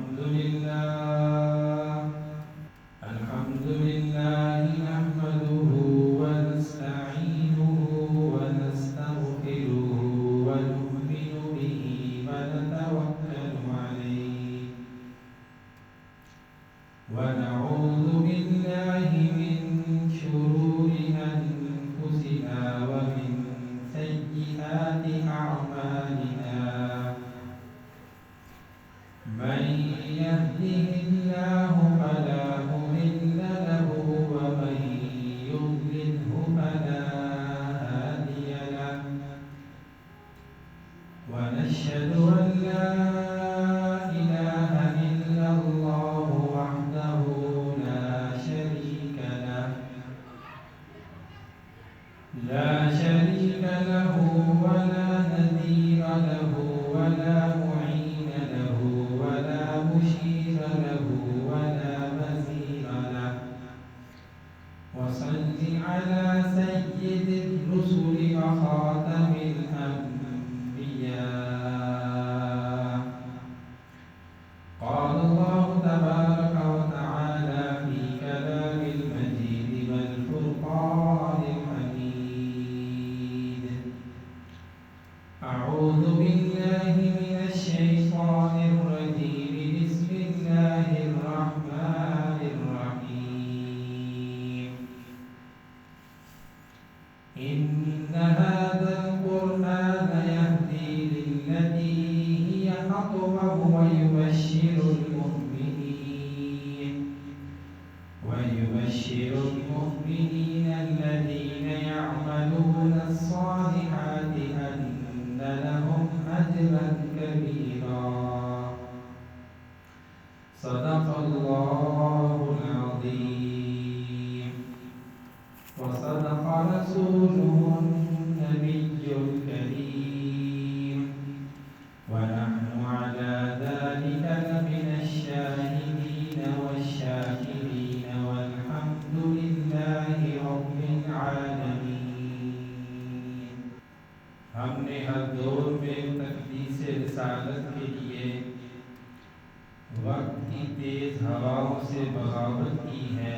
الحمد لله نحمده ونستعينه ونستغفره ونؤمن به ونتوكل عليه ونعوذ بالله من شرور أنفسنا ومن سيئات أعمالنا من يهده الله فلا مضل له ومن يضلله فلا هادي له ونشهد أن لا إله إلا الله وحده لا شريك له ولا نذير له ولا معين له ولا مشير له ولا مثيل له وصل على سيد الرسل وخاتم الأنبياء قال الله تبارك وتعالى في كلام المجيد والفرقان الحميد أعوذ بالله من الشيطان الرجيم بسم الله الرحمن الرحيم إن هذا القرآن يهدي للتي هي أقوم ويبشر المؤمنين الذين يعملون الصالحات أن لهم أجرا كبيرا صدق الله العظيم وصدق رسوله النبي الكريم ونحن على ذلك لمن الشاهدين والشاكرين والحمد لله رب العالمين ہم نے ہر دور میں تقدیس رسالت کے لیے وقت کی تیز ہواؤں سے بغاوت کی ہے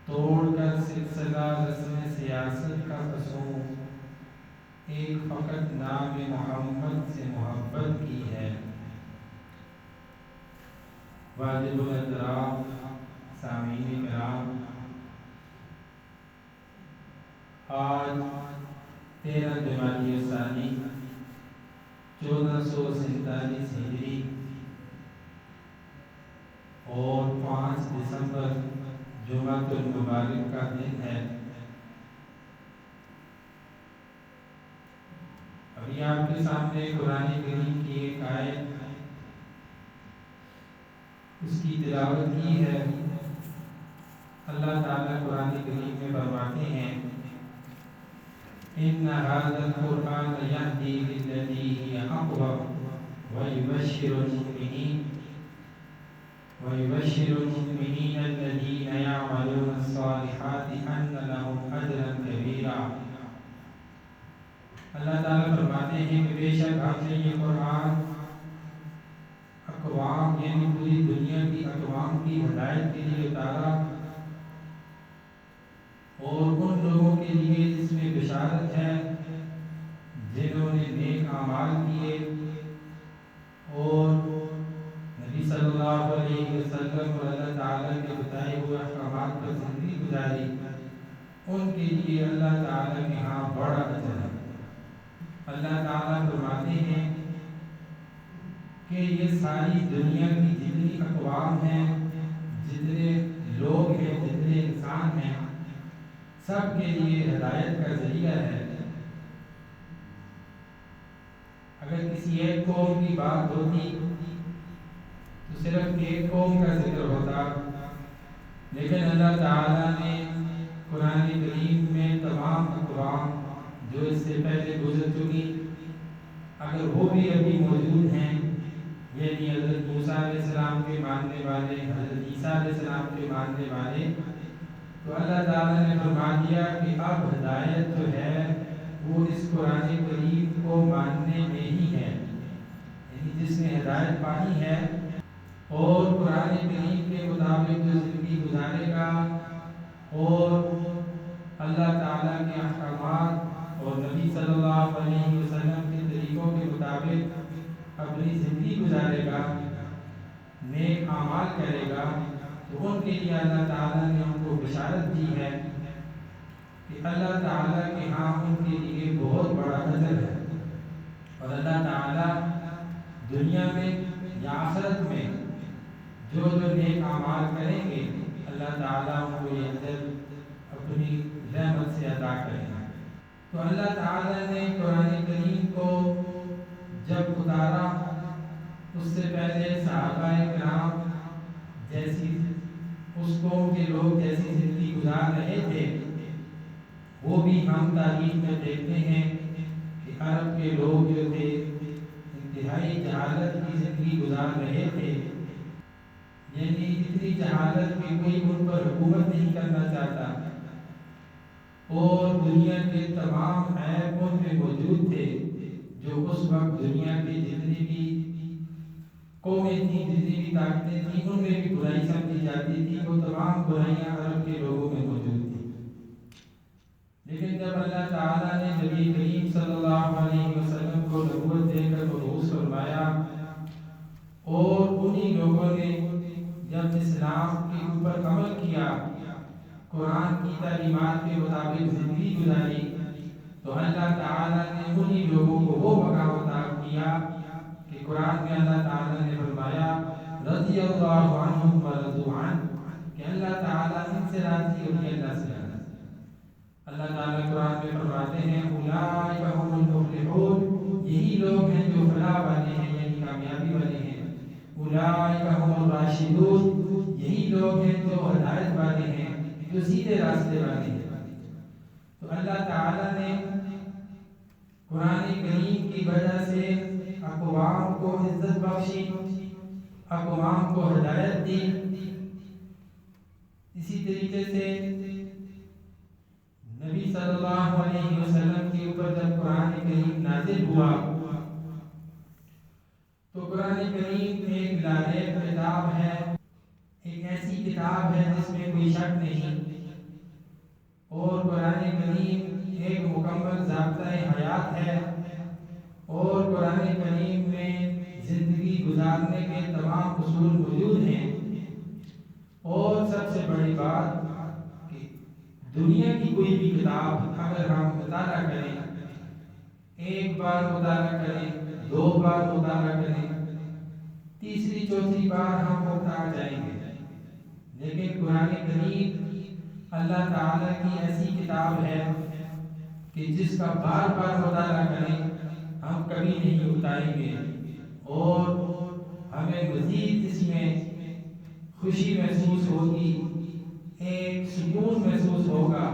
توڑ کر سلسلہ رسم سیاست کا قصور ایک فقط نام محمد سے محبت کی ہے واجب الاحترام سامعین کرام آج 13 جمادی الثانی 1447 ہجری اور 5 دسمبر جمعۃ المبارک کا دن ہے ابھی آپ کے سامنے قرآن کریم کی ایک آیت اس کی تلاوت کی ہے اللہ تعالیٰ قرآن کریم میں فرماتے ہیں إن هذا القرآن يهدي للتي هي أقوم ويبشر المؤمنين الذين يعملون الصالحات أن لهم أجرا كبيرا اللہ تعالیٰ فرماتے ہیں کہ بے شک ہم نے یہ قرآن اقوام یعنی پوری دنیا کی اقوام کی ہدایت کے لیے اتارا اور ان لوگوں کے لیے جس میں بشارت ہے جنہوں نے نیک اعمال کیے اور نبی صلی اللہ علیہ وسلم اور اللہ تعالیٰ کے بتائے ہوئے احکامات پر زندگی گزاری ان کے لیے اللہ تعالیٰ کے ہاں بڑا اجر ہے اللہ تعالیٰ فرماتے ہیں کہ یہ ساری دنیا کی جتنی اقوام ہیں جتنے لوگ ہیں جتنے انسان ہیں سب کے لیے ہدایت کا ذریعہ ہے اگر کسی ایک قوم کی بات ہوتی تو صرف ایک قوم کا ذکر ہوتا لیکن اللہ تعالیٰ نے قرآن کریم میں تمام اقوام جو اس سے پہلے گزر چکی اگر وہ بھی ابھی موجود ہیں یعنی حضرت موسیٰ علیہ السلام کے ماننے والے حضرت عیسیٰ علیہ السلام کے ماننے والے تو اللہ تعالیٰ نے فرما دیا کہ اب ہدایت جو ہے وہ اس قرآن کریم کو ماننے میں ہی ہے یعنی جس نے ہدایت ہدایت پانی ہے، اور قرآن کریم کے مطابق جو زندگی گزارے گا اور اللہ تعالیٰ کے احکامات اور نبی صلی اللہ علیہ وسلم کے طریقوں کے مطابق اپنی زندگی گزارے گا، نیک اعمال کرے گا، تو ان کے لیے اللہ تعالیٰ نے ان کو بشارت دی ہے کہ اللہ تعالیٰ کے ہاں ان کے لیے بہت بڑا اجر ہے، اور اللہ تعالیٰ دنیا میں یا آخرت میں جو نیک اعمال کریں گے اللہ تعالیٰ ان کو یہ اجر اپنی رحمت سے عطا کریں گے۔ تو اللہ تعالیٰ نے قرآن کریم کو جب اتارا، اس سے پہلے صحابہ کرام جیسی اس قوم کے لوگ جیسی زندگی گزار رہے تھے، وہ بھی ہم تاریخ میں دیکھتے ہیں کہ عرب کے لوگ جو تھے انتہائی جہالت کی زندگی گزار رہے تھے، یعنی اتنی جہالت کہ کوئی ان پر حکومت نہیں کرنا چاہتا، اور دنیا کے تمام عیب ان میں موجود تھے۔ جو اس وقت دنیا کے جتنی بھی قومیں تھیں، جتنی بھی طاقتیں تھیں، ان میں بھی برائی سمجھی جاتی تھی، وہ تمام برائیاں عرب کے لوگوں میں موجود تھیں۔ لیکن جب اللہ تعالیٰ نے نبی کریم صلی اللہ علیہ وسلم کو نبوت دے کر مبعوث فرمایا، اور انہی لوگوں نے جب اسلام کے اوپر عمل کیا، قرآن کی تعلیمات کے مطابق زندگی گزاری، تو اللہ تعالیٰ نے انہی لوگوں کو وہ مقام عطا کیا کہ قرآن میں اللہ تعالیٰ نے فرمایا رضی اللہ عنہم ورضوا عنہ، کہ اللہ تعالیٰ ان سے راضی اور یہ اللہ سے راضی۔ اللہ تعالیٰ قرآن میں فرماتے ہیں اولئک هم المفلحون، یہی لوگ ہیں جو فلاح والے ہیں، یعنی کامیابی والے ہیں۔ اولئک هم الراشدون، یہی لوگ ہیں جو ہدایت والے ہیں، جو سیدھے راستے والے ہیں۔ تو اللہ تعالیٰ نے قرآن کریم کی وجہ سے اقوام کو عزت بخشی، اقوام کو ہدایت دی۔ اسی طریقے سے نبی صلی اللہ علیہ وسلم کے اوپر جب قرآن کریم نازل ہوا، تو قرآن کریم ایک لاریب کتاب ہے، ایک ایسی کتاب ہے جس میں کوئی شک نہیں، اور قرآن کریم ایک مکمل ضابطۂ حیات ہے، اور قرآن کریم میں زندگی گزارنے کے تمام اصول موجود ہیں۔ اور سب سے بڑی بات کہ دنیا کی کوئی بھی کتاب اگر ہم مطالعہ کریں، ایک بار مطالعہ کریں، دو بار مطالعہ کریں، تیسری چوتھی بار ہم مبتلا جائیں گے، لیکن قرآن کریم اللہ تعالیٰ کی ایسی کتاب ہے کہ جس کا بار بار مطالعہ کریں ہم کبھی نہیں اکتائیں گے، اور ہمیں مزید اس میں خوشی محسوس ہوگی، ایک سکون محسوس ہوگا،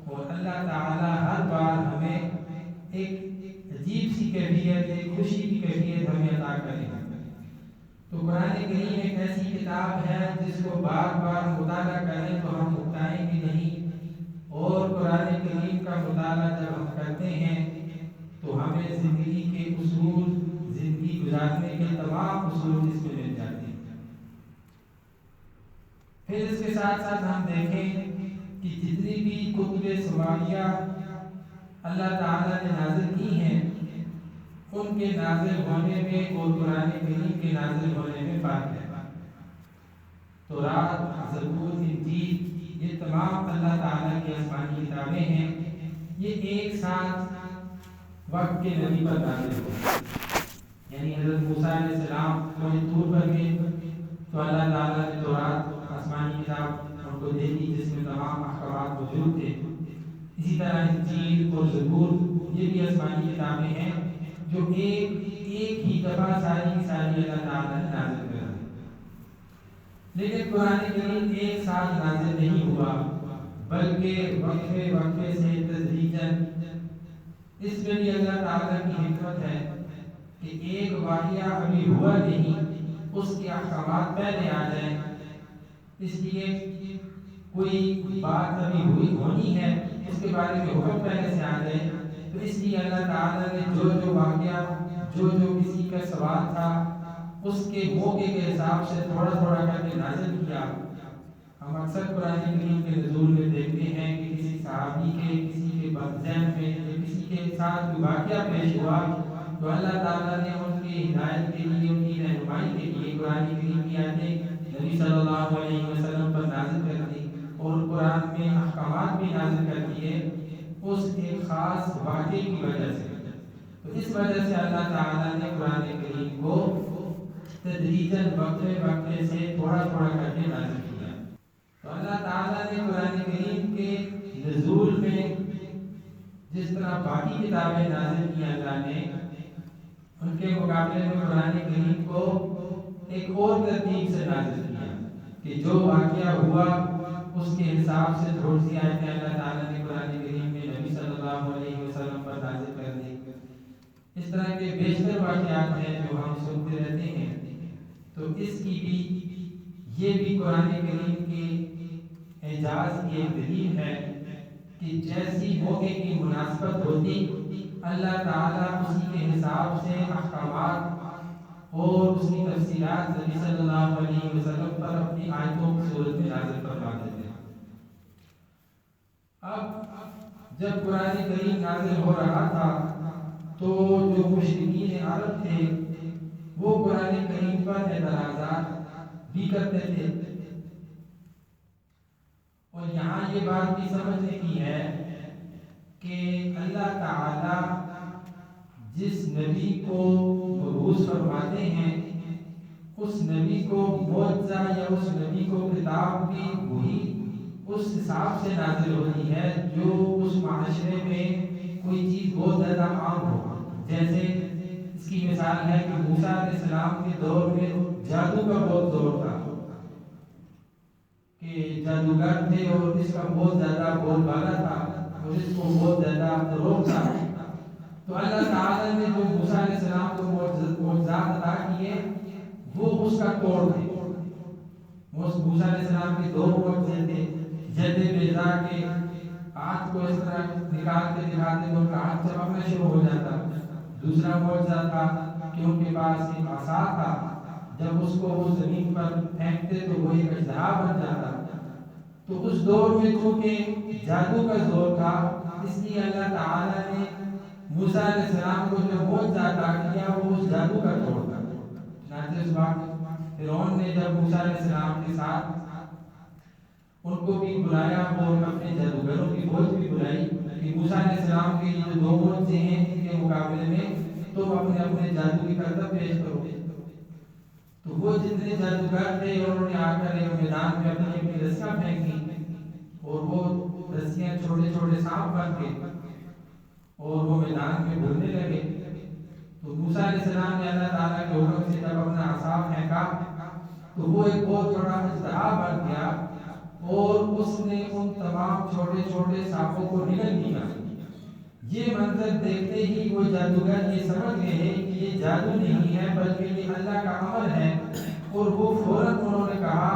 اور اللہ تعالیٰ ہر بار ہمیں ایک عجیب سی کیفیت، ایک خوشی کی کیفیت ہمیں عطا کرے گا۔ تو قرآن کریم ایک ایسی کتاب ہے جس کو بار بار مطالعہ کریں تو ہم اکتائیں گے نہیں، اور قرآن کریم کا مطالعہ جب ہم کرتے ہیں تو ہمیں زندگی کے اصول، زندگی گزارنے کے تمام اصول اس میں مل جاتے ہیں۔ پھر اس کے ساتھ ساتھ ہم دیکھیں کہ جتنی بھی کتب سماویہ اللہ تعالیٰ نے نازل کی ہیں، ان کے نازل ہونے میں اور قرآن کریم کے نازل ہونے میں فرق ہے۔ تورات، زبور، انجیل، یہ تمام اللہ تعالیٰ کی آسمانی کتابیں ہیں، یہ ایک ساتھ وقت کے نبی پر نازل ہوئے، یعنی حضرت موسیٰ علیہ السلام کوہ طور پر گئے تو اللہ تعالیٰ نے تورات آسمانی کتاب ان کو دے دی جس میں تمام احکامات موجود تھے۔ اسی طرح انجیل اور زبور یہ بھی آسمانی کتابیں ہیں جو ایک ہی دفعہ ساری کی ساری اللہ تعالیٰ نے نازل کر دی۔ لیکن قرآن کریم ایک ساتھ نازل نہیں ہوا، بلکہ وقفے سے تدریجاً۔ اس میں بھی اللہ تعالیٰ کی حکمت ہے کہ ایک واقعہ ابھی ہوا نہیں، اس کے احکامات پہلے آ جائیں، اس لیے کوئی بات ابھی ہونی ہے اس کے بارے میں حکم پہلے سے آ جائے، تو اس لیے اللہ تعالیٰ نے جو واقعہ جو کسی کا سوال تھا اس کے موقع کے حساب سے تھوڑا تھوڑا کر کے نازل کیا۔ ہم اکثر قرآن کریم کے نزول میں دیکھتے ہیں کہ کسی صحابی کے، کسی کے ذہن میں یا کسی کے ساتھ کوئی واقعہ پیش ہوا تو اللہ تعالیٰ نے ان کی ہدایت کے لیے، ان کی رہنمائی کے لیے قرآن کریم کی آیتیں نبی صلی اللہ علیہ وسلم پر نازل کر دی اور قرآن میں احکامات بھی نازل کر دیے اس ایک خاص واقعے کی وجہ سے۔ تو اس وجہ سے اللہ تعالیٰ نے قرآن کریم کو تدریجاً وقفے وقفے سے تھوڑا تھوڑا کر کے نازل کیا۔ تو اللہ تعالیٰ نے قرآن کریم کے نزول میں جس طرح باقی کتابیں نازل کی اللہ نے، ان کے مقابلے میں قرآن کریم کو ایک اور ترتیب سے نازل کیا کہ جو واقعہ ہوا اس کے حساب سے تھوڑی سی آیتیں اللہ تعالیٰ نے قرآن کریم میں نبی صلی اللہ علیہ وسلم پر نازل کر دی۔ اس طرح کے بیشتر واقعات ہیں جو ہم سنتے رہتے ہیں، تو اس کی بھی، یہ بھی قرآن کریم کے اعجاز کی ایک دلیل ہے کہ جیسی موقع کی مناسبت ہوتی اللہ تعالیٰ اسی کے حساب سے احکامات اور اس کی تفصیلات نبی صلی اللہ علیہ وسلم پر اپنی آیتوں کی صورت میں نازل فرما دیتے ہیں۔ اب جب قرآن کریم نازل ہو رہا تھا تو جو مشرکین عرب تھے وہ قرآن کریم پر اعتراضات بھی کرتے تھے، اور یہاں یہ بات بھی سمجھنے کی ہے کہ اللہ تعالیٰ جس نبی کو مبعوث فرماتے ہیں اس نبی کو معجزہ یا اس نبی کو کتاب بھی وہی اس حساب سے نازل ہوتی ہے جو اس معاشرے میں کوئی چیز بہت زیادہ عام ہو۔ جیسے اس کی مثال ہے کہ موسیٰ علیہ السلام کے دور میں جادو کا بہت دور تھا کہ جادوگر تھے اور اس کا بہت زیادہ بول بالا تھا اور اس کو بہت زیادہ روک تھا۔ تو اللہ تعالیٰ نے جو موسیٰ علیہ السلام کو معجزات عطا کیے وہ اس کا توڑ تھے۔ موسیٰ علیہ السلام کے دو معجزے تھے، ید بیضا کے ہاتھ کو اس طرح نکال کے دکھاتے تو ان کا ہاتھ چمکنا شروع ہو جاتا۔ دوسرا معجزہ تھا کہ ان کے پاس ایک عصا تھا، جب اس کو وہ زمین پر پھینکتے تو وہ ایک اژدہا بن جاتا۔ تو اس دور میں چونکہ جادو کا دور تھا اس لیے اللہ تعالیٰ نے موسیٰ علیہ السلام کو جو معجزہ عطا کیا وہ اس جادو کا توڑ تھا۔ چنانچہ اس وقت فرعون نے جب موسیٰ علیہ السلام کے ساتھ ان کو بھی بلایا اور اپنے جادوگروں کی فوج بھی بلائی کہ موسیٰ علیہ السلام کے جو دو معجزے ہیں ان کے مقابلے میں تم اپنے اپنے جادو کی کرتب پیش کرو۔ تو وہ جتنے جادوگر تھے انہوں نے آ کر ایک میدان میں اپنی اپنی رسیاں پھینکی اور وہ رسیاں چھوٹے چھوٹے سانپ بن کے اور وہ میدان میں گھومنے لگے۔ تو موسیٰ علیہ السلام نے اللہ تعالیٰ کے حکم سے جب اپنا عصا پھینکا تو وہ ایک بہت بڑا اژدہا بن گیا اور اس نے ان تمام چھوٹے چھوٹے سانپوں کو نگل دیا۔ یہ منظر دیکھتے ہی وہ جادوگر یہ سمجھ گئے کہ یہ جادو نہیں ہے بلکہ یہ اللہ کا امر ہے، اور وہ فوراً انہوں نے کہا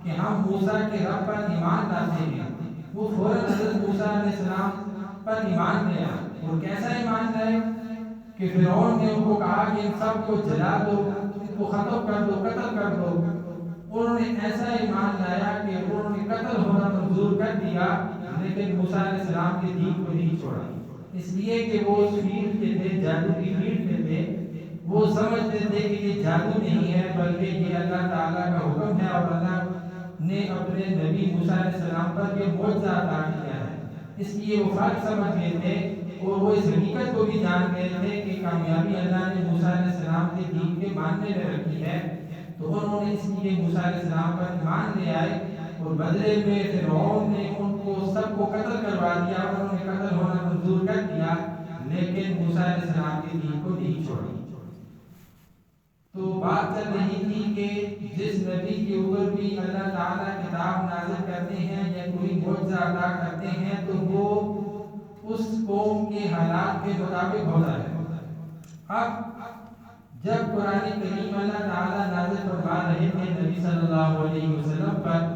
کہ ہم موسیٰ کے رب پر ایمان لاتے ہیں۔ وہ فوراً حضرت موسیٰ علیہ السلام پر ایمان لیا، اور کیسا ایمان لائے کہ فرعون نے ان کو کہا کہ ان سب کو جلا دو، ان کو ختم کر دو، قتل کر دو۔ انہوں نے ایسا ایمان لایا کہ انہوں نے قتل ہونا منظور کر دیا، لیکن موسیٰ علیہ السلام کے دین کو نہیں چھوڑا، اس لیے کہ وہ اس فیلڈ کے تھے، جادو کی فیلڈ میں تھے۔ وہ سمجھتے تھے کہ یہ جادو نہیں ہے بلکہ یہ اللہ تعالیٰ کا حکم ہے اور اللہ نے اپنے نبی موسیٰ علیہ السلام پر یہ معجزہ عطا کیا ہے، اس لیے وہ فرق سمجھ گئے تھے اور وہ اس حقیقت کو بھی جان گئے تھے کہ کامیابی اللہ نے موسیٰ علیہ السلام کے دین کے ماننے میں رکھی ہے۔ تو انہوں نے اس لیے موسیٰ علیہ السلام پر ایمان لے آئے، اور بدلے میں فرعون نے ان کو سب کو قتل کروا دیا، انہوں نے قتل ہونا منظور کر دیا، لیکن موسیٰ علیہ السلام کے دین کو نہیں چھوڑا۔ تو بات چل رہی تھی کہ جس نبی کے اوپر بھی اللہ تعالیٰ کتاب نازل کرتے ہیں یا کوئی معجزہ عطا کرتے ہیں تو وہ اس قوم کے حالات کے مطابق ہوتا ہے۔ اب جب قرآن کریم اللہ تعالیٰ نازل فرما رہے تھے نبی صلی اللہ علیہ وسلم پر،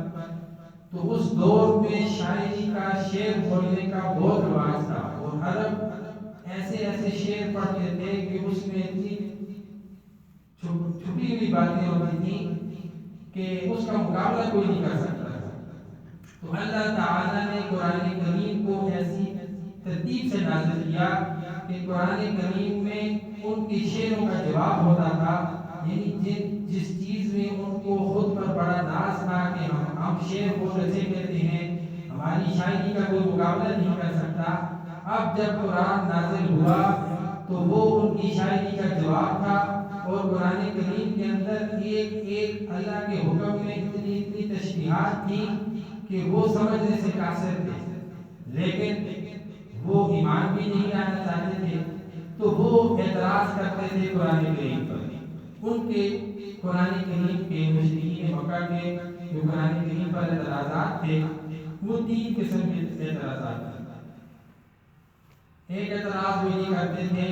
تو اس دور میں شاعری کا، شعر بولنے کا بہت رواج تھا، اور عرب ایسے ایسے شعر پڑھتے تھے کہ اس میں اتنی چھپی ہوئی باتیں ہوتی تھیں کہ اس کا مقابلہ کوئی نہیں کر سکتا. تو اللہ تعالیٰ نے قرآن کریم کو ایسی ترتیب سے نازل کیا کہ قرآن کریم میں ان کی شعروں کا جواب ہوتا تھا. یعنی جس چیز میں ان کو خود پر بڑا ناز تھا کہ ہم شعر کو رچے کہتے ہیں، ہماری شاعری کا کوئی مقابلہ نہیں کر سکتا، اب جب قرآن نازل ہوا تو وہ ان کی شاعری کا جواب تھا. اور قرآن کریم کے اندر ایک ایک اللہ کے حکم میں اتنی اتنی تشریحات تھیں کہ وہ سمجھنے سے قاصر تھے، لیکن وہ ایمان بھی نہیں لانا چاہتے تھے. تو وہ اعتراض کرتے تھے قرآن کریم پر. ان کے قرآن کریم کے مشرکین مکہ کے جو قرآن کریم پر اعتراضات تھے وہ 3 قسم کے اعتراضات تھے. ایک اعتراض وہ یہ کرتے تھے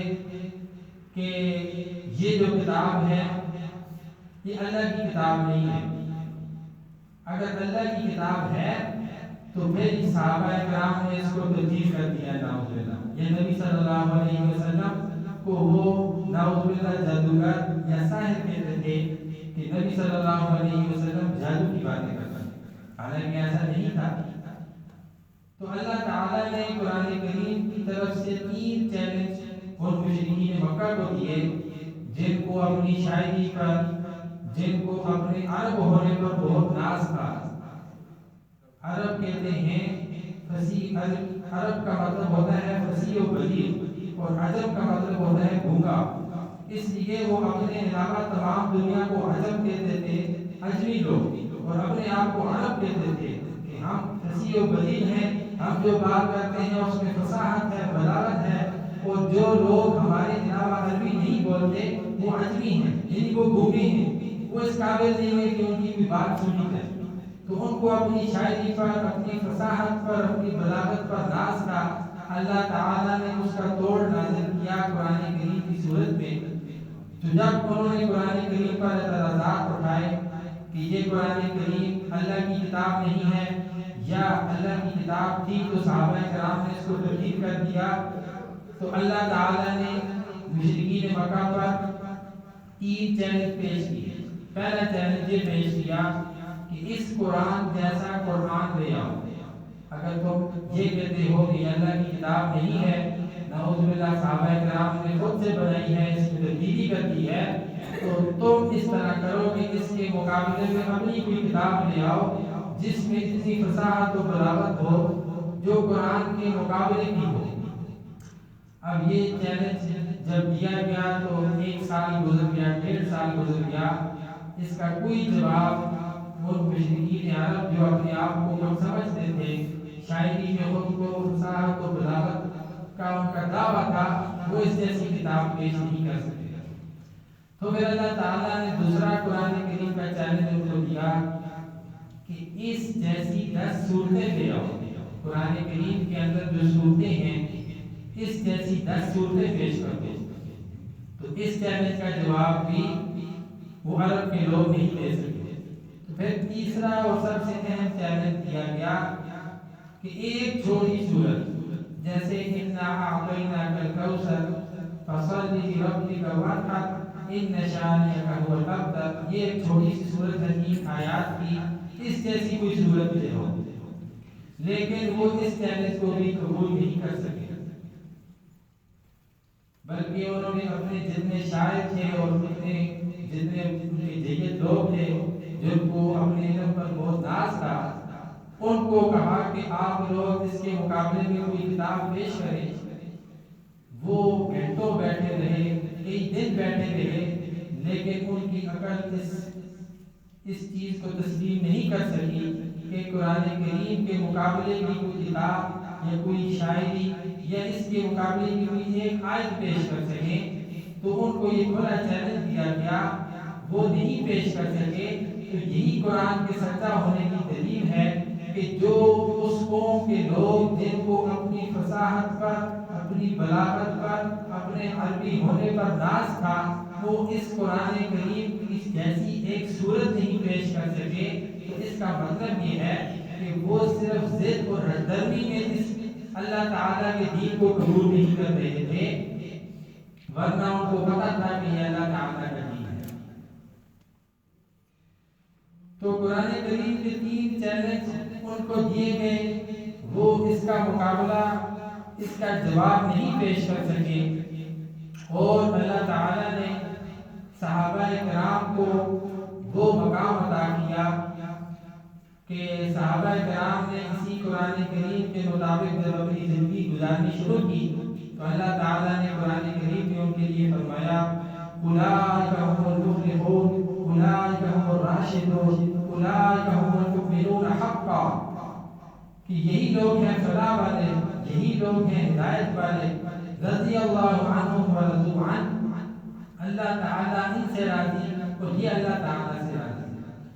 کہ یہ جو کتاب ہے یہ اللہ کی کتاب نہیں ہے. اگر اللہ کی کتاب ہے تو پھر صحابہ کرام نے اس کو تجدید کر دیا نعوذ باللہ. یہ نبی صلی اللہ علیہ وسلم کو وہ نعوذ باللہ جادوگر یا ساحر کہتے تھے کہ نبی صلی اللہ علیہ وسلم جادو کی باتیں کرتے ہیں، حالانکہ ایسا نہیں تھا. تو اللہ تعالیٰ نے قرآن کریم کی طرف سے 3 چیلنج ان مشرکین مکہ کو دیے جن کو اپنی شاعری پر، جن کو اپنے عرب ہونے پر بہت ناز تھا. عرب کہتے ہیں فصیح، عرب کا مطلب ہوتا ہے فصیح و بلیغ، اور عجم کا مطلب ہوتا ہے گونگا. اس لیے وہ اپنے علاوہ تمام دنیا کو عجم کہتے تھے، عجمی لوگ، اور اپنے آپ کو عرب کہتے تھے کہ ہم فصیح و بلیغ ہیں، ہم جو بات کرتے ہیں اس میں فصاحت ہے، بلاغت ہے. اور جو لوگ ہمارے علاوہ عربی نہیں بولتے وہ عجمی ہیں، یعنی وہ گونگے ہیں، وہ اس قابل نہیں ہے کہ ان کی بھی بات سنی جائے. تو ان کو اپنی شاعری پر، اپنی فصاحت پر، اپنی بلاغت پر ناز تھا. اللہ تعالیٰ نے اس کا توڑ نازل کیا قرآن کریم کی صورت میں. تو جب انہوں نے قرآن کریم پر اعتراضات اٹھائے کہ یہ قرآن کریم اللہ کی کتاب نہیں ہے یا اللہ کی کتاب تھی تو صحابہ کرام نے اس کو تبدیل کر دیا، تو اللہ تعالیٰ نے مشرکین مکہ پر 3 چیلنج پیش کیے. پہلا چیلنج یہ پیش کیا کہ اس قرآن جیسا قرآن لے آؤ. اگر تم یہ کہتے ہو کہ اللہ کی کتاب نہیں ہے، نعوذ باللہ صحابہ کرام نے خود سے بنائی ہے، اس میں تبدیلی کر دی ہے، تو تم اس طرح کرو کہ اس کے مقابلے میں اپنی کوئی کتاب لے آؤ جس میں اتنی فصاحت و بلاغت ہو جو قرآن کے مقابلے کی ہو. اب یہ چیلنج جب دیا گیا تو 1 سال گزر گیا، 1.5 سال گزر گیا، اس کا کوئی جواب وہ مشرکین عرب جو اپنے آپ کو کم سمجھتے تھے، شاعری میں خود کو فصاحت و بلاغت کا ان کا دعویٰ تھا، وہ اس جیسی کتاب پیش نہیں کر سکتے. تو پھر اللہ تعالیٰ نے دوسرا قرآن کریم کا چیلنج ان کو دیا کہ اس جیسی 10 صورتیں لے آؤ. قرآن کریم کے اندر جو صورتیں ہیں اس جیسی 10 صورتیں پیش کر دو. تو اس چیلنج کا جواب بھی وہ عرب کے لوگ نہیں دے سکتے. تو پھر تیسرا اور سب سے اہم چیلنج دیا گیا کہ ایک چھوٹی صورت جیسے اِنَّا أَعْطَيْنَاكَ الْكَوْثَرَ فَصَلِّ لِرَبِّكَ وَانْحَرْ إِنَّ شَانِئَكَ هُوَ الْأَبْتَرُ، یہ ایک چھوٹی سی صورت ہے 3 آیات کی، اس جیسی کوئی صورت لے ہو. لیکن وہ اس چیلنج کو بھی قبول نہیں کر سکے، بلکہ انہوں نے اپنے جتنے شاعر تھے اور جتنے جیت لوگ تھے جن کو اپنے علم پر بہت ناز تھا، ان کو کہا کہ آپ لوگ اس کے مقابلے میں کوئی کتاب پیش کریں. وہ گھنٹوں بیٹھے رہے، کئی دن بیٹھے رہے، لیکن ان کی عقل اس چیز کو تسلیم نہیں کر سکی کہ قرآن کریم کے مقابلے کی کوئی کتاب یا کوئی شاعری یا اس کے مقابلے کی کوئی ایک آیت پیش کر سکیں. تو ان کو یہ بڑا چیلنج دیا گیا، وہ نہیں پیش کر سکے. تو یہی قرآن کے سچا ہونے کی دلیل ہے کہ جو اس قوم کے لوگ جن کو اپنی فصاحت پر، اپنی بلاغت پر، اپنے عربی ہونے پر ناز تھا، وہ اس قرآن کریم کی جیسی ایک صورت نہیں پیش کر سکے. تو اس کا مطلب یہ ہے کہ وہ صرف ضد اور ہردرمی میں اس اللہ تعالیٰ کے دین کو قبول نہیں کر رہے تھے، ورنہ ان کو پتا تھا کہ یہ اللہ تعالیٰ کا دین ہے. تو قرآن کریم کے 3 چیلنج ان کو دیے گئے، وہ اس کا مقابلہ، اس کا جواب نہیں پیش کر سکے، اور اللہ تعالیٰ نے صحابہ کرام کو وہ مقام عطا کیا کہ صحابہ کرام نے اسی قرآن کریم کے مطابق جب اپنی زندگی گزارنی شروع کی تو اللہ تعالیٰ نے قرآن کریم میں ان کے لیے فرمایا اولئک هم المفلحون اولئک هم الراشدون اولئک هم المؤمنون حقا، کہ یہی لوگ ہیں فلاح والے، یہی لوگ ہیں ہدایت والے، رضی اللہ عنہم ورضوا عنہ، اللہ تعالیٰ ان سے راضی اور یہ اللہ تعالیٰ سے راضی۔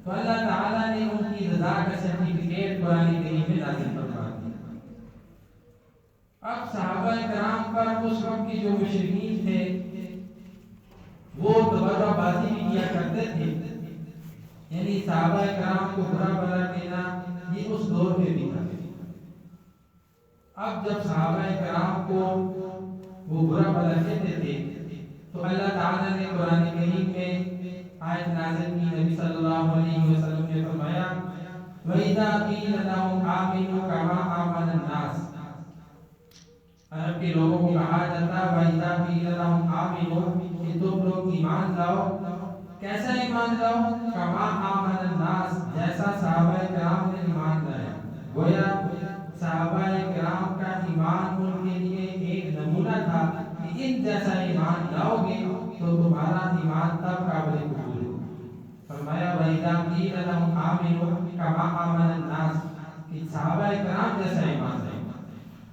تو اللہ تعالیٰ نے ان کی رضا کا سرٹیفکیٹ قرآن کریم میں نازل فرما دیا۔ اب صحابہ کرام پر اس وقت کی جو مشرکین تھے وہ تبرہ بازی بھی کیا کرتے تھے، یعنی صحابہ کرام کو برا بھلا کہنا یہ اس دور میں بھی تھا۔ اب جب صحابہ کرام کو وہ برا بھلا کہتے تھے تو اللہ تعالیٰ نے قرآن کریم میں آیت نازل کی، نبی صلی اللہ علیہ وسلم نے فرمایا وَإِذَا قِيلَ لَهُمْ آمِنُوا كَمَا آمَنَ النَّاسُ، عرب کے لوگوں کو کہا جاتا وَإِذَا قِيلَ لَهُمْ آمِنُوا کہ تم لوگ ایمان لاؤ، کیسا ایمان لاؤ؟ کما آمن الناس، جیسا صحابہ کرام نے ایمان لایا۔ گویا صحابہ کرام کا ایمان ان کے لیے ایک نمونہ تھا کہ ان جیسا ایمان لاؤ گے تو تمہارا ایمان تب قابل قبول ہے۔ فرمایا وَإِذَا قِيلَ لَهُمْ آمِنُوا كَمَا آمَنَ النَّاسُ، کہ صحابہ کرام جیسا ایمان لائے۔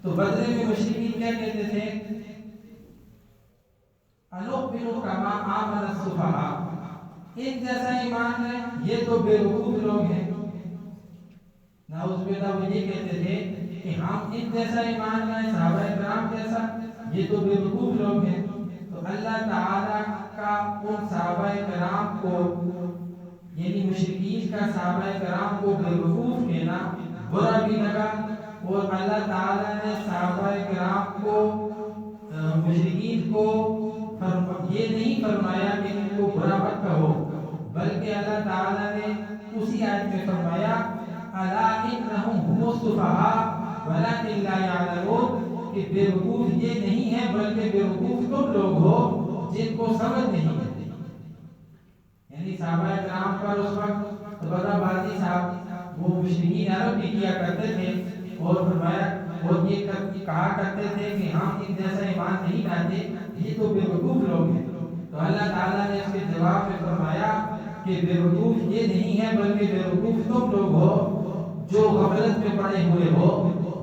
تو بدر میں مشرکین کیا کہتے تھے؟ اَنُؤْمِنُ كَمَا آمَنَ السُّفَهَاءُ، ان جیسا ایمان ہے، یہ تو بے وقوف لوگ ہیں۔ نعوذ باللہ، وہ یہ کہتے تھے کہ ہم ان جیسا ایمان لائیں، صحابہ کرام جیسا، یہ تو بے وقوف لوگ ہیں۔ تو اللہ تعالیٰ کا ان صحابہ کرام کو، یعنی مشرکین کا صحابہ کرام کو بے وقوف کہنا برا بھی لگا، اور اللہ تعالیٰ نے صحابہ کرام کو، مشرکین کو یہ نہیں فرمایا کہ ان کو برا مت کہو، بلکہ اللہ تعالیٰ نے اسی آیت میں فرمایا الا انہم هم السفہاء ولکن لا یعلمون، کہ بے وقوف یہ نہیں ہے بلکہ بے وقوف تم لوگ ہو جن کو سمجھ نہیں ہے۔ یعنی صحابہ کرام پر اس وقت تبرہ بازی صاحب وہ مشرکین عرب بھی کیا کرتے تھے، اور فرمایا اور یہ کہا کرتے تھے کہ ہم ان جیسا ایمان نہیں لاتے، یہ تو بے وقوف لوگ ہیں۔ تو اللہ تعالیٰ نے اس کے جواب میں فرمایا کہ بے وقوف یہ نہیں ہے بلکہ بے وقوف تم لوگ ہو جو غفلت میں پڑے ہوئے ہو،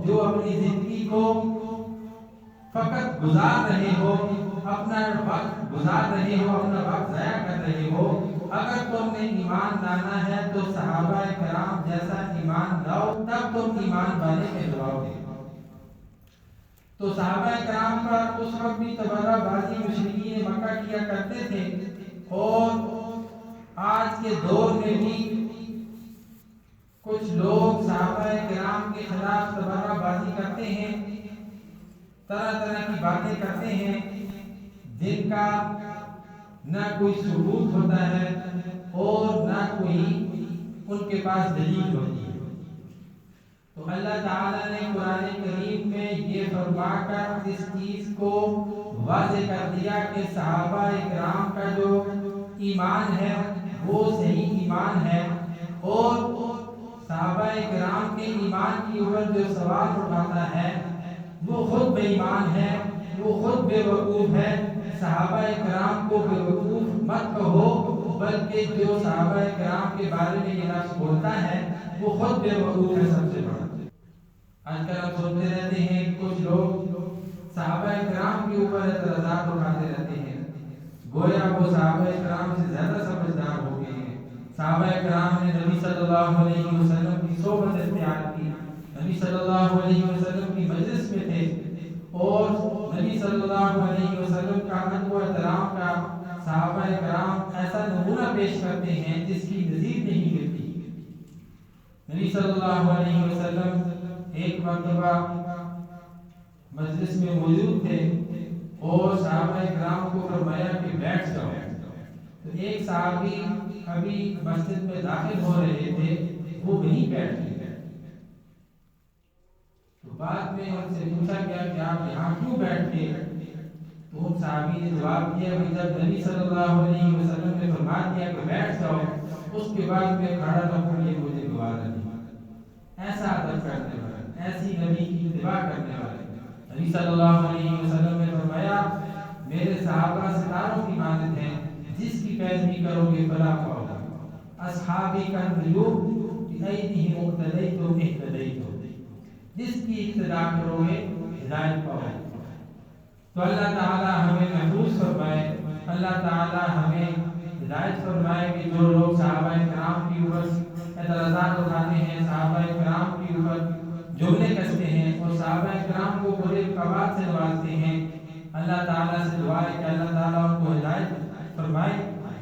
جو اپنی زندگی کو فقط گزار رہے ہو، اپنا وقت گزار رہے ہو، اپنا وقت ضائع کر رہے ہو۔ اگر تم نے ایمان لانا ہے تو صحابہ کرام جیسا ایمان لاؤ، تب تم ایمان والے کہلاؤ گے۔ تو صحابہ کرام پر اس وقت بھی تبرہ بازی مشرکین مکہ کیا کرتے تھے، اور آج کے دور میں بھی کچھ لوگ صحابہ کرام کے خلاف تبرہ بازی کرتے ہیں، طرح طرح کی باتیں کرتے ہیں جن کا نہ کوئی ثبوت ہوتا ہے اور نہ کوئی ان کے پاس دلیل ہوتی ہے۔ تو اللہ تعالیٰ نے قرآن کریم میں یہ فرما کر اس چیز کو واضح کر دیا کہ صحابہ کرام کا جو ایمان ہے وہ صحیح ایمان ہے، اور صحابہ کرام کے ایمان کی اوپر جو سوال اٹھاتا ہے وہ خود بے ایمان ہے، وہ خود بے وقوف ہے۔ صحابہ کرام کو بے وقوف مت کہو، بلکہ جو صحابہ کرام کے بارے میں یہ لفظ بولتا ہے وہ خود بے وقوف ہے سب سے بڑا۔ آج کل ہم سنتے رہتے ہیں کچھ لوگ صحابہ کرام کے اوپر اعتراضات اٹھاتے رہتے ہیں، گویا وہ صحابہ کرام سے زیادہ سمجھدار ہو گئے ہیں۔ صحابہ کرام نے نبی صلی اللہ علیہ وسلم کی صحبت اختیار کی، نبی صلی اللہ علیہ وسلم کی مجلس میں تھے، اور نبی صلی اللہ علیہ وسلم کا ادب و احترام کا صحابہ کرام ایسا نمونہ پیش کرتے ہیں جس کی نظیر نہیں ملتی۔ نبی صلی اللہ علیہ وسلم ایک مرتبہ مجلس میں موجود تھے اور صحابہ کرام کو فرمایا کہ بیٹھ جاؤ، تو ایک صحابی ابھی مسجد میں داخل ہو رہے تھے، وہ وہیں بیٹھ گئے۔ تو بعد میں ان سے پوچھا گیا کہ آپ یہاں کیوں بیٹھ گئے؟ تو ان صحابی نے جواب دیا کہ جب نبی صلی اللہ علیہ وسلم نے فرما دیا کہ بیٹھ جاؤ، اس کے بعد میں کھڑا رہوں، یہ مجھے گوارا نہیں۔ ایسا ادب کرنے والے، ایسی نبی کی اتباع کرنے والے نبی صلی اللہ علیہ وسلم نے فرمایا میرے صحابہ ستاروں کی مانند ہیں، جس کی پیروی کرو گے فلاح پاؤ گے۔ اصحابی کا نجوم بِأَيْدِهِمُ اقْتَدَيْتُمْ اهْتَدَيْتُمْ، جس کی ابتدا کرو گے ہدایت پاؤ گے۔ تو اللہ تعالی ہمیں محفوظ فرمائے، اللہ تعالی ہمیں ہدایت فرمائے کہ جو لوگ صحابہ کرام کے اوپر اعتراضات اٹھاتے ہیں، صحابہ کرام کے اوپر جملے کستے ہیں اور صحابہ کرام کو برے القابات سے نوازتے ہیں، اللہ تعالیٰ سے دعا ہے کہ اللہ تعالیٰ ان کو ہدایت فرمائے،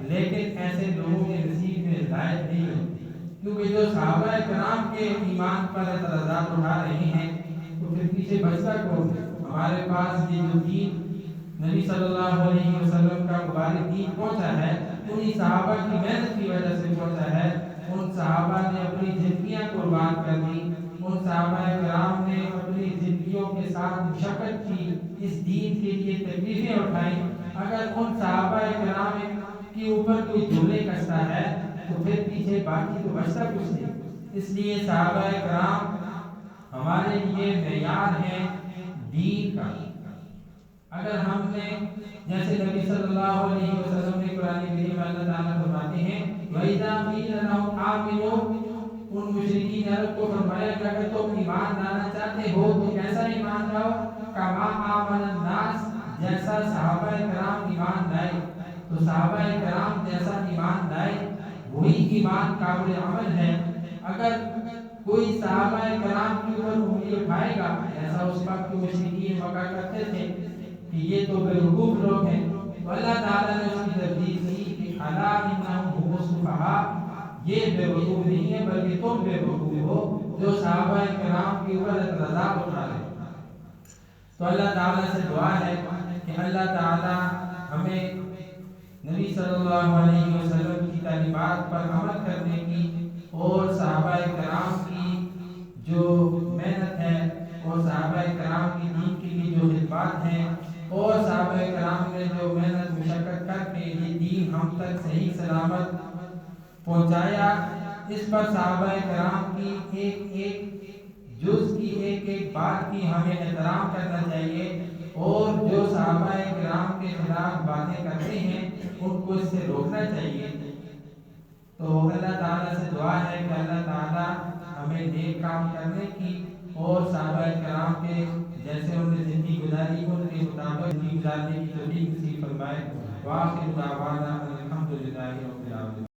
لیکن ایسے لوگوں کے نصیب میں ہدایت نہیں ہوتی، کیونکہ جو صحابہ کرام کے ایمان پر اعتراضات اٹھا رہے ہیں تو پھر پیچھے بچتا کون ہے؟ ہمارے پاس یہ جو دین نبی صلی اللہ علیہ وسلم کا مبارک دین پہنچا ہے، انہی صحابہ کی محنت کی وجہ سے پہنچا ہے۔ ان صحابہ نے اپنی زندگیاں قربان کر دی، ان صحابہ کرام نے اپنی زندگیوں کے ساتھ مشقت کی، اس دین کے لیے تکلیفیں اٹھائیں۔ اگر ان صحابہ کرام کے اوپر کوئی جملے کستا ہے تو پھر پیچھے باقی تو بچتا کچھ نہیں۔ اس لیے صحابہ کرام ہمارے لیے معیار ہیں دین کا۔ اگر ہم نے جیسے نبی صلی اللہ علیہ وسلم نے قرآن کریم میں اللہ تعالیٰ فرماتے ہیں وَإِذَا قِيلَ لَهُمْ آمِنُوا، ان مشرکین عرب کو فرمایا کہ اگر تم ایمان لانا چاہتے ہو تو کیسا ایمان لاؤ؟ کما آمن الناس، جیسا صحابہ کرام ایمان لائے۔ تو صحابہ کرام جیسا ایمان لائے وہی ایمان قابل عمل ہے۔ اگر کوئی صحابہ کرام کی اوپر انگلی اٹھائے گا، ایسا اس وقت کے مشرکین مکہ کرتے تھے کہ یہ تو بیوقوف لوگ ہیں، تو اللہ تعالیٰ نے اس کی تردید کی کہ الا انہم هم السفہاء، یہ بیوقوف نہیں ہے بلکہ تم بیوقوف ہو جو صحابہ کرام کے اوپر اعتراضات اٹھا رہے ہیں۔ تو اللہ تعالیٰ سے دعا ہے کہ اللہ تعالیٰ ہمیں نبی صلی اللہ علیہ وسلم کی تعلیمات پر عمل کرنے کی اور صحابہ کرام کی جو محنت ہے اور صحابہ کرام کی دین کے لیے جو خدمات ہیں اور صحابہ کرام نے جو محنت مشقت کر کے یہ دین ہم تک صحیح سلامت پہنچایا، اس پر صحابہ کرام کی ایک ایک جز کی ایک ایک بات کی ہمیں احترام کرنا چاہیے، اور جو صحابہ کرام کے خلاف باتیں کرتے ہیں ان کو اس سے روکنا چاہیے۔ تو اللہ تعالیٰ سے دعا ہے کہ اللہ تعالیٰ ہمیں نیک کام کرنے کی اور صحابہ کرام کے جیسے انہوں نے زندگی گزاری ان کے مطابق زندگی گزارنے کی توفیق نصیب فرمائے۔ وآخر دعوانا الحمدللہ رب العالمین۔